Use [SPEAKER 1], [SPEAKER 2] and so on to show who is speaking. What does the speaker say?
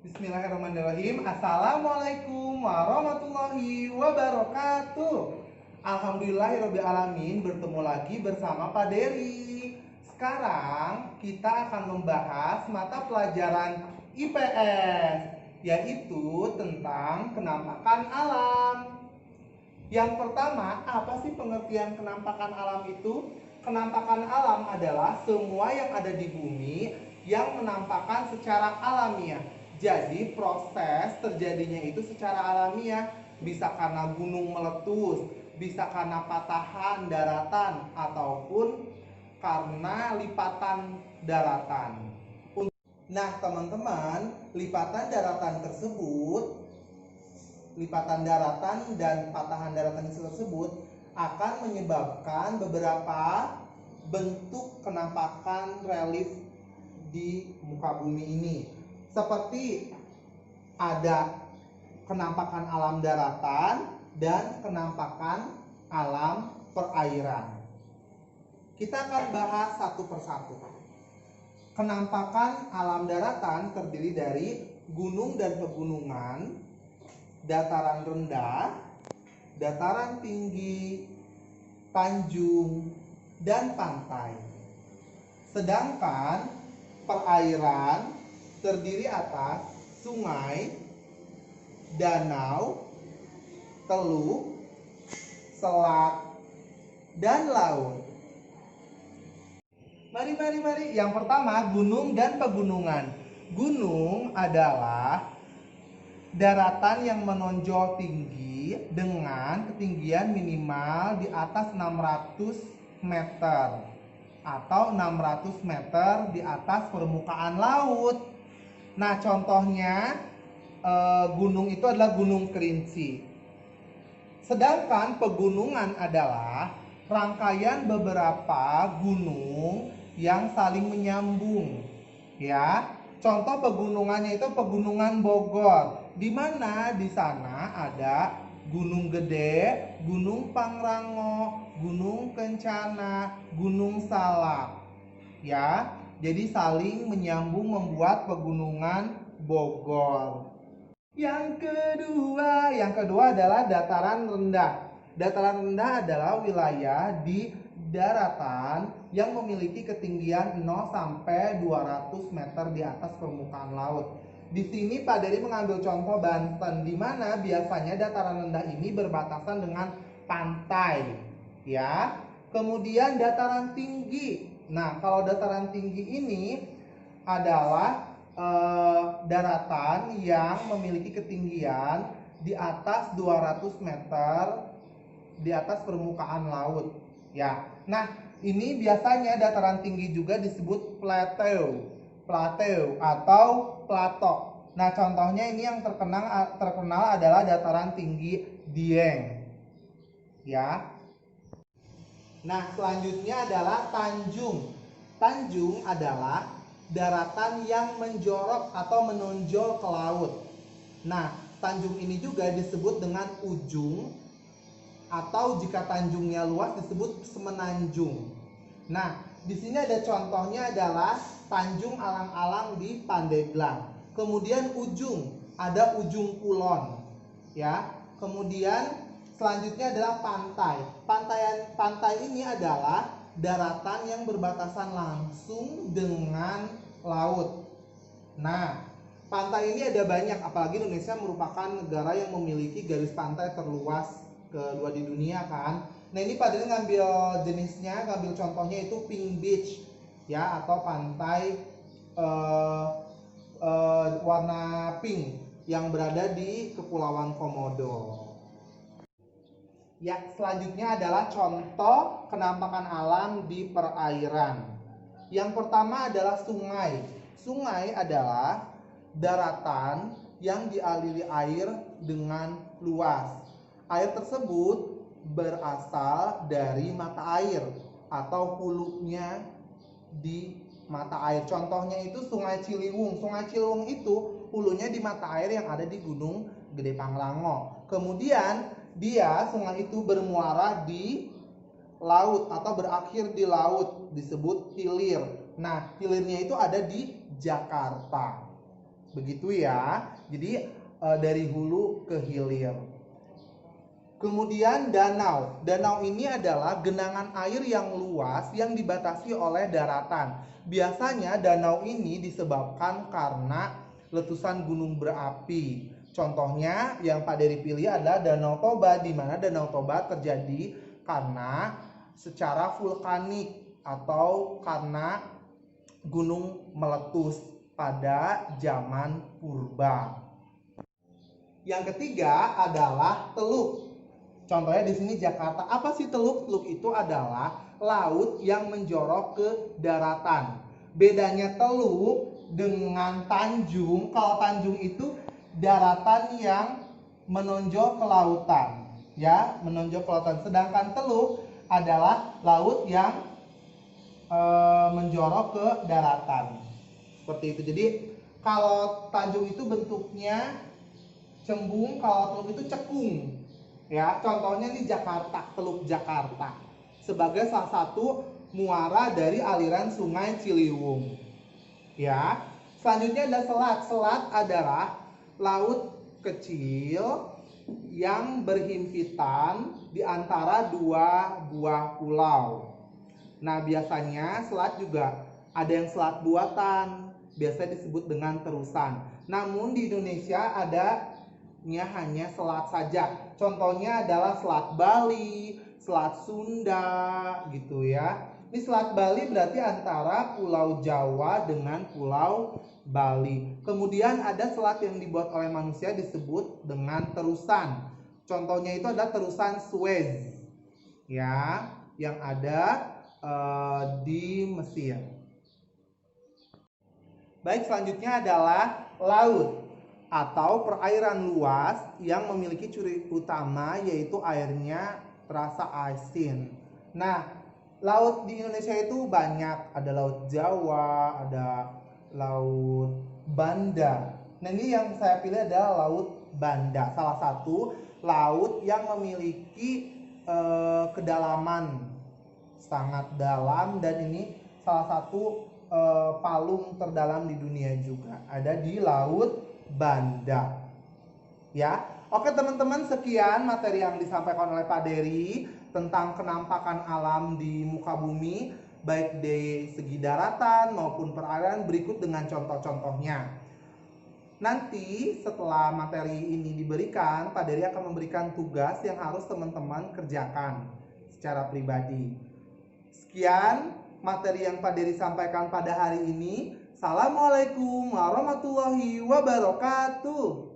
[SPEAKER 1] Bismillahirrahmanirrahim. Assalamualaikum warahmatullahi wabarakatuh. Alhamdulillahirrahmanirrahim. Bertemu lagi bersama Pak Dery. Sekarang kita akan membahas mata pelajaran IPS, yaitu tentang kenampakan alam. Yang pertama, apa sih pengertian kenampakan alam itu? Kenampakan alam adalah semua yang ada di bumi yang menampakkan secara alamiah. Jadi proses terjadinya itu secara alamiah, bisa karena gunung meletus, bisa karena patahan daratan, ataupun karena lipatan daratan. Nah teman-teman, lipatan daratan dan patahan daratan tersebut akan menyebabkan beberapa bentuk kenampakan relief di muka bumi ini. Seperti ada kenampakan alam daratan dan kenampakan alam perairan. Kita akan bahas satu persatu. Kenampakan alam daratan terdiri dari gunung dan pegunungan, dataran rendah, dataran tinggi, tanjung, dan pantai. Sedangkan perairan terdiri atas sungai, danau, teluk, selat, dan laut. Mari. Yang pertama, gunung dan pegunungan. Gunung adalah daratan yang menonjol tinggi dengan ketinggian minimal di atas 600 meter atau 600 meter di atas permukaan laut. Nah, contohnya gunung itu adalah Gunung Kerinci. Sedangkan pegunungan adalah rangkaian beberapa gunung yang saling menyambung. Ya, contoh pegunungannya itu Pegunungan Bogor, di mana di sana ada Gunung Gede, Gunung Pangrango, Gunung Kencana, Gunung Salak. Ya, jadi saling menyambung membuat Pegunungan Bogor. Yang kedua adalah dataran rendah. Dataran rendah adalah wilayah di daratan yang memiliki ketinggian 0 sampai 200 meter di atas permukaan laut. Di sini Pak Dery mengambil contoh Banten, di mana biasanya dataran rendah ini berbatasan dengan pantai, ya. Kemudian dataran tinggi. Nah, kalau dataran tinggi ini adalah daratan yang memiliki ketinggian di atas 200 meter di atas permukaan laut, ya. Nah, ini biasanya dataran tinggi juga disebut plateau atau plato. Nah, contohnya ini yang terkenal adalah dataran tinggi Dieng, ya. Nah, selanjutnya adalah tanjung. Tanjung adalah daratan yang menjorok atau menonjol ke laut. Nah, tanjung ini juga disebut dengan ujung, atau jika tanjungnya luas disebut semenanjung. Nah, di sini ada contohnya adalah Tanjung Alang-alang di Pandeglang. Kemudian ujung, ada Ujung Kulon, ya. Kemudian selanjutnya adalah pantai. Pantai ini adalah daratan yang berbatasan langsung dengan laut. Nah, pantai ini ada banyak, apalagi Indonesia merupakan negara yang memiliki garis pantai terluas kedua di dunia kan. Nah, ini Pak Dery ngambil jenisnya, ngambil contohnya itu Pink Beach, ya, atau pantai warna pink yang berada di Kepulauan Komodo. Ya, selanjutnya adalah contoh kenampakan alam di perairan. Yang pertama adalah sungai. Sungai adalah daratan yang dialiri air dengan luas. Air tersebut berasal dari mata air atau hulunya di mata air. Contohnya itu Sungai Ciliwung. Sungai Ciliwung itu hulunya di mata air yang ada di Gunung Gede Pangrango. Kemudian sungai itu bermuara di laut atau berakhir di laut, disebut hilir. Nah, hilirnya itu ada di Jakarta. Begitu ya. Jadi dari hulu ke hilir. Kemudian danau. Danau ini adalah genangan air yang luas yang dibatasi oleh daratan. Biasanya danau ini disebabkan karena letusan gunung berapi. Contohnya yang Pak Dery pilih adalah Danau Toba, di mana Danau Toba terjadi karena secara vulkanik atau karena gunung meletus pada zaman purba. Yang ketiga adalah teluk. Contohnya di sini Jakarta. Apa sih teluk? Teluk itu adalah laut yang menjorok ke daratan. Bedanya teluk dengan tanjung, kalau tanjung itu daratan yang menonjol ke lautan, ya, menonjol ke lautan. Sedangkan teluk adalah laut yang menjorok ke daratan. Seperti itu. Jadi kalau tanjung itu bentuknya cembung, kalau teluk itu cekung. Ya, contohnya nih Jakarta, Teluk Jakarta sebagai salah satu muara dari aliran Sungai Ciliwung. Ya. Selanjutnya ada selat. Selat adalah laut kecil yang berhimpitan di antara dua buah pulau. Nah, biasanya selat juga ada yang selat buatan, biasanya disebut dengan terusan. Namun di Indonesia ada hanya selat saja. Contohnya adalah Selat Bali, Selat Sunda gitu ya. Ini Selat Bali berarti antara Pulau Jawa dengan Pulau Bali. Kemudian ada selat yang dibuat oleh manusia disebut dengan terusan. Contohnya itu adalah terusan Suez. Ya, yang ada di Mesir. Baik, selanjutnya adalah laut atau perairan luas yang memiliki ciri utama yaitu airnya terasa asin. Nah, laut di Indonesia itu banyak, ada laut Jawa, ada laut Banda. Nah, ini yang saya pilih adalah laut Banda, salah satu laut yang memiliki kedalaman sangat dalam, dan ini salah satu palung terdalam di dunia juga, ada di laut Banda. Ya, oke teman-teman, sekian materi yang disampaikan oleh Pak Dery tentang kenampakan alam di muka bumi, baik di segi daratan maupun perairan, berikut dengan contoh-contohnya. Nanti setelah materi ini diberikan, Pak Dery akan memberikan tugas yang harus teman-teman kerjakan secara pribadi. Sekian materi yang Pak Dery sampaikan pada hari ini. Assalamualaikum warahmatullahi wabarakatuh.